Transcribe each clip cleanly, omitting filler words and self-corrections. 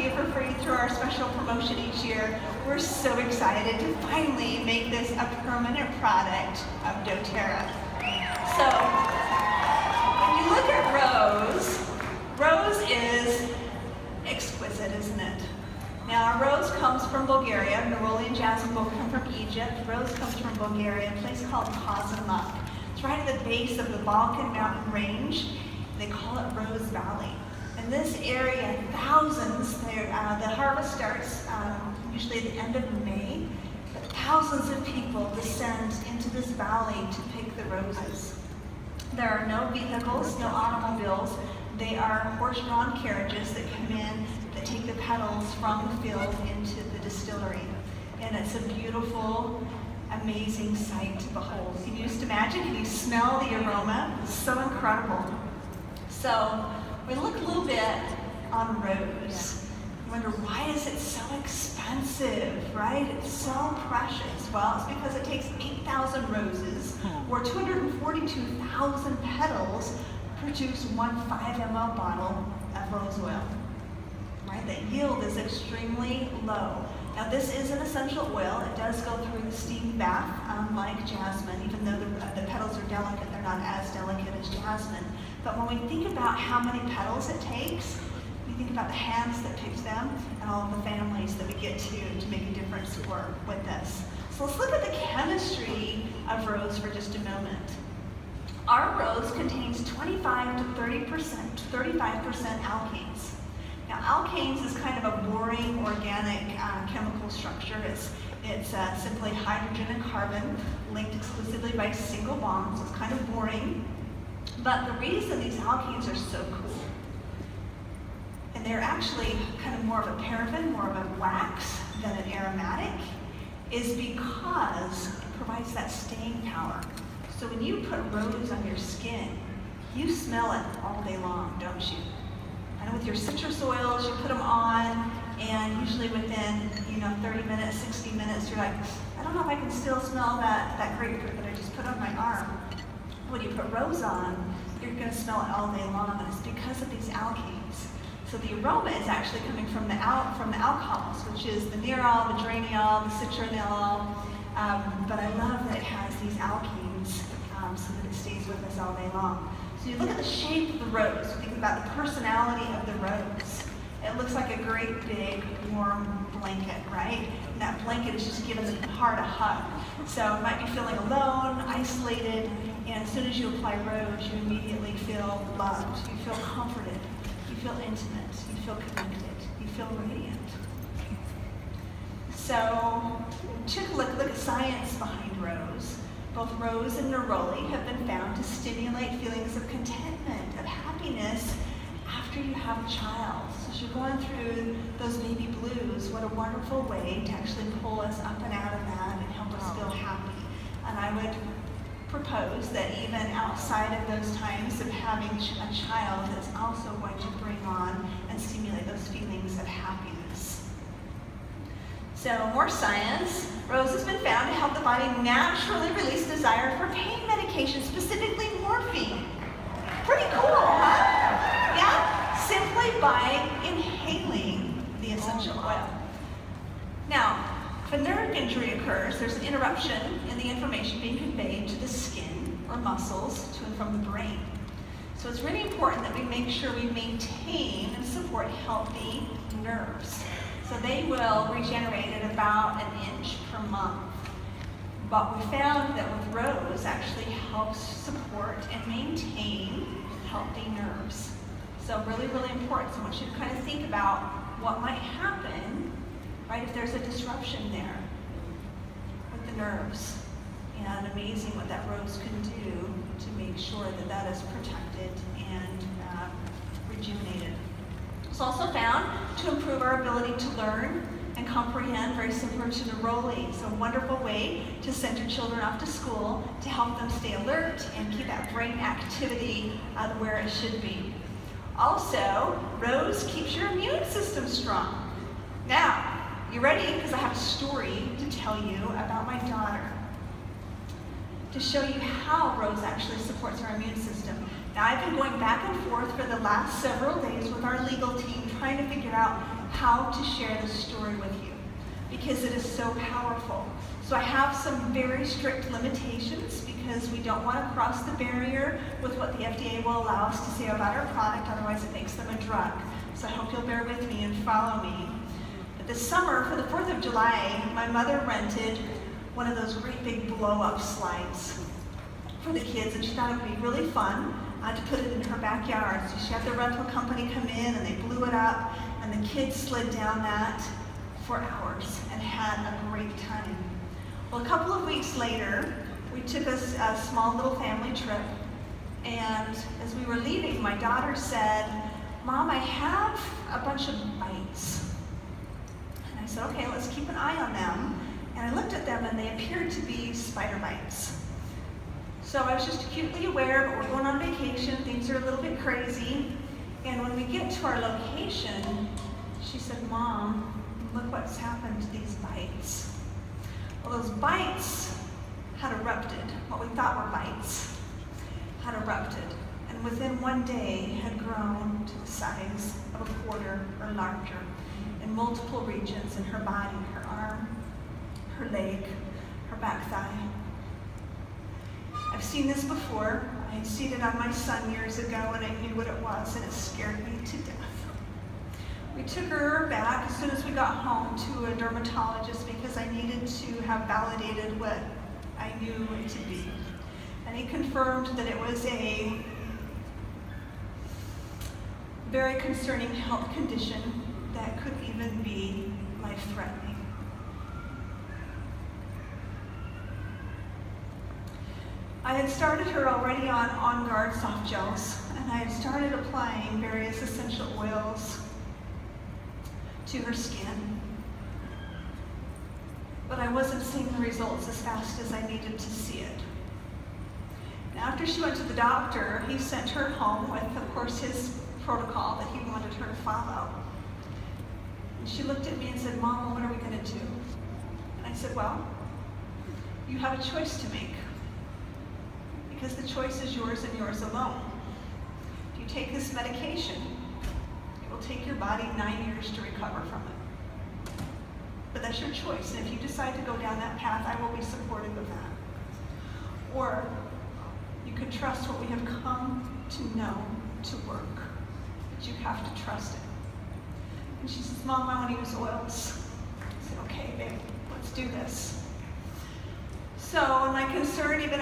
you for free through our special promotion each year. We're so excited to finally make this a permanent product of doTERRA. So, when you look at rose is exquisite, isn't it? Now, rose comes from Bulgaria. Neroli and jasmine both come from Egypt. Rose comes from Bulgaria, a place called Kazanlak. It's right at the base of the Balkan mountain range. They call it Rose Valley. In this area, thousands, the harvest starts usually at the end of May, but thousands of people descend into this valley to pick the roses. There are no vehicles, no automobiles. They are horse-drawn carriages that come in that take the petals from the field into the distillery. And it's a beautiful, amazing sight to behold. Can you just imagine? Can you smell the aroma? It's so incredible. So we look a little bit on rose. You wonder, why is it so expensive, right? It's so precious. Well, it's because it takes 8,000 roses, or 242,000 petals, to produce one 5 ml bottle of rose oil. Right? The yield is extremely low. Now, this is an essential oil. It does go through the steam bath, like jasmine. Even though the petals are delicate, they're not as delicate as jasmine. But when we think about how many petals it takes, we think about the hands that pick them and all of the families that we get to make a difference with this. So let's look at the chemistry of rose for just a moment. Our rose contains 25 to 35% alkanes. Now, alkanes is kind of a boring organic chemical structure. It's simply hydrogen and carbon linked exclusively by single bonds. So it's kind of boring. But the reason these alkanes are so cool, and they're actually kind of more of a paraffin, more of a wax than an aromatic, is because it provides that staying power. So when you put rose on your skin, you smell it all day long, don't you? And with your citrus oils, you put them on, and usually within 30 minutes, 60 minutes, you're like, I don't know if I can still smell that grapefruit that I just put on my arm. When you put rose on, you're going to smell it all day long, and it's because of these alkanes. So the aroma is actually coming from the alcohols, which is the nerol, the geraniol, the citronellol. But I love that it has these alkanes so that it stays with us all day long. So you look at the shape of the rose, think about the personality of the rose. It looks like a great big warm blanket, right? And that blanket is just giving the heart a hug. So you might be feeling alone, isolated, and as soon as you apply rose, you immediately feel loved, you feel comforted, you feel intimate, you feel connected, you feel radiant. So take a look at science behind rose. Both rose and neroli have been found to stimulate feelings of contentment, of happiness after you have a child. So as you're going through those baby blues, what a wonderful way to actually pull us up and out of that and help us feel happy. And I would propose that even outside of those times of having a child, it's also going to bring on and stimulate those feelings of happiness. So more science. Rose has been found to help the body naturally release desire for pain medication, specifically morphine. Pretty cool, huh? Yeah? Simply by inhaling the essential oil. Now, if a nerve injury occurs, there's an interruption in the information being conveyed to the skin or muscles to and from the brain. So it's really important that we make sure we maintain and support healthy nerves. So they will regenerate at about an inch per month. But we found that with rose actually helps support and maintain healthy nerves. So really, really important. So I want you to kind of think about what might happen, right, if there's a disruption there with the nerves. And amazing what that rose can do to make sure that that is protected and rejuvenated. It's also found to improve our ability to learn and comprehend, very similar to neroli. So a wonderful way to send your children off to school to help them stay alert and keep that brain activity where it should be. Also, rose keeps your immune system strong. Now, you ready? Because I have a story to tell you about my daughter, to show you how rose actually supports our immune system. Now, I've been going back and forth for the last several days with our legal team trying to figure out how to share this story with you because it is so powerful. So I have some very strict limitations because we don't want to cross the barrier with what the FDA will allow us to say about our product, otherwise it makes them a drug. So I hope you'll bear with me and follow me. But this summer, for the 4th of July, my mother rented one of those great big blow-up slides for the kids, and she thought it would be really fun to put it in her backyard. So she had the rental company come in and they blew it up, and the kids slid down that for hours and had a great time. Well, a couple of weeks later, we took a small little family trip, and as we were leaving, my daughter said, "Mom, I have a bunch of bites." And I said, "Okay, let's keep an eye on them." And I looked at them and they appeared to be spider bites. So I was just acutely aware, but we're going on vacation, things are a little bit crazy. And when we get to our location, she said, "Mom, look what's happened to these bites." Well, those bites had erupted. What we thought were bites had erupted. And within one day had grown to the size of a quarter or larger in multiple regions in her body, her arm, her leg, her back thigh. I've seen this before. I had seen it on my son years ago and I knew what it was and it scared me to death. We took her back as soon as we got home to a dermatologist because I needed to have validated what I knew it to be. And he confirmed that it was a very concerning health condition that could even be life-threatening. I had started her already on Guard soft gels, and I had started applying various essential oils to her skin. But I wasn't seeing the results as fast as I needed to see it. And after she went to the doctor, he sent her home with, of course, his protocol that he wanted her to follow. And she looked at me and said, "Mama, what are we going to do?" And I said, "Well, you have a choice to make. Because the choice is yours and yours alone. If you take this medication, it will take your body 9 years to recover from it. But that's your choice, and if you decide to go down that path, I will be supportive of that. Or you can trust what we have come to know to work, but you have to trust it." And she says, "Mom, I want to use oils." I said, "Okay, babe, let's do this." So my concern, even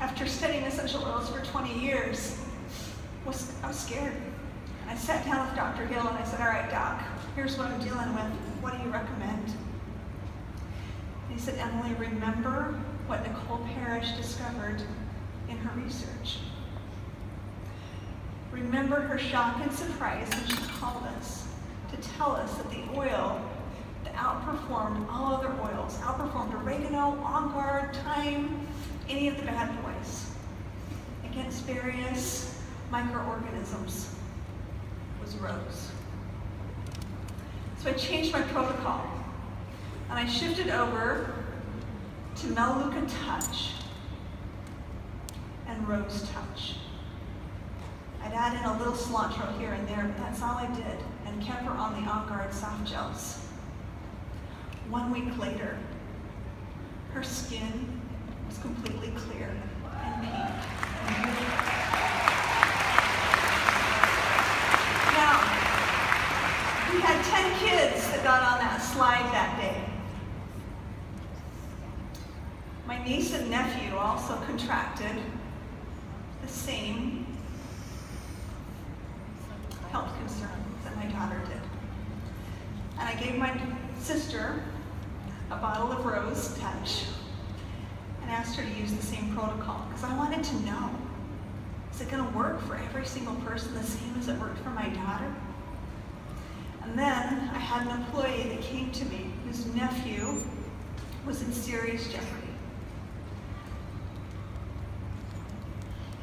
after studying essential oils for 20 years, I was scared. And I sat down with Dr. Hill and I said, "All right, Doc, here's what I'm dealing with. What do you recommend?" And he said, "Emily, remember what Nicole Parrish discovered in her research. Remember her shock and surprise when she called us to tell us that the oil that outperformed all other oils, outperformed oregano, On Guard, thyme, any of the bad boys, against various microorganisms, was rose." So I changed my protocol and I shifted over to Melaleuca Touch and Rose Touch. I'd add in a little cilantro here and there, but that's all I did, and kept her on the On Guard soft gels. 1 week later, her skin was completely clear and pink and beautiful. Now, we had 10 kids that got on that slide that day. My niece and nephew also contracted the same health concern that my daughter did. And I gave my sister a bottle of Rose Touch and asked her to use the same protocol because I wanted to know, is it going to work for every single person the same as it worked for my daughter? And then I had an employee that came to me whose nephew was in serious jeopardy.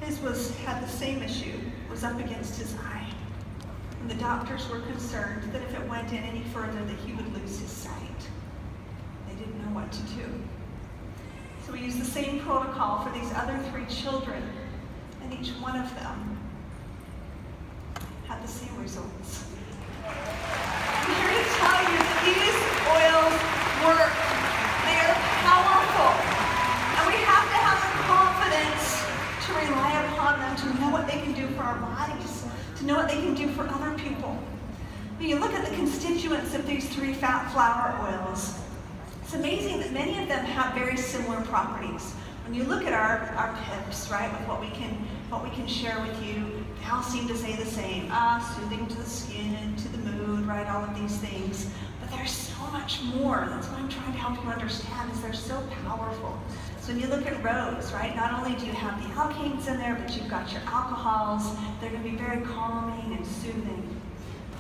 His had the same issue, was up against his eye. And the doctors were concerned that if it went in any further that he would lose his sight. They didn't know what to do. So we used the same protocol for these other 3 children, and each one of them had the same results. And here do for other people. When you look at the constituents of these 3 flower oils, it's amazing that many of them have very similar properties. When you look at our pips, right, with what we can share with you, they all seem to say the same. Soothing to the skin, to the mood, right, all of these things. But there's so much more. That's what I'm trying to help you understand, is they're so powerful. So when you look at rose, right, not only do you have the alkanes in there, but you've got your alcohols. They're going to be very calming and soothing.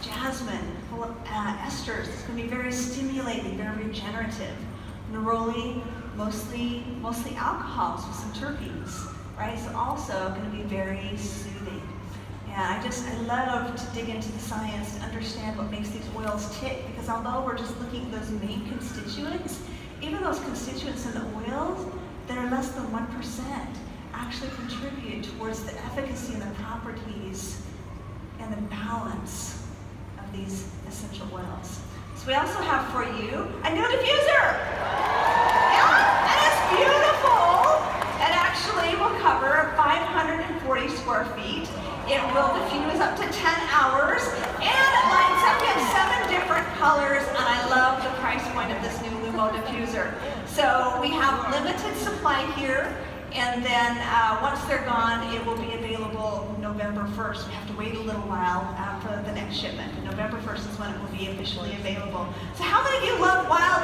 Jasmine, full of esters, it's going to be very stimulating, very regenerative. Neroli, mostly alcohols with some terpenes, right? So also going to be very soothing. And I love to dig into the science to understand what makes these oils tick, because although we're just looking at those main constituents, even those constituents in the oils that are less than 1% actually contribute towards the efficacy and the properties and the balance of these essential oils. So we also have for you a new diffuser. Yeah, and it's beautiful. It actually will cover 540 square feet. It will diffuse up to 10 hours, and it lights up in 7 different colors, and I love the price point of this new Lumo diffuser. So we have limited supply here, and then once they're gone, it will be available November 1st. We have to wait a little while for the next shipment. November 1st is when it will be officially available. So how many of you love wild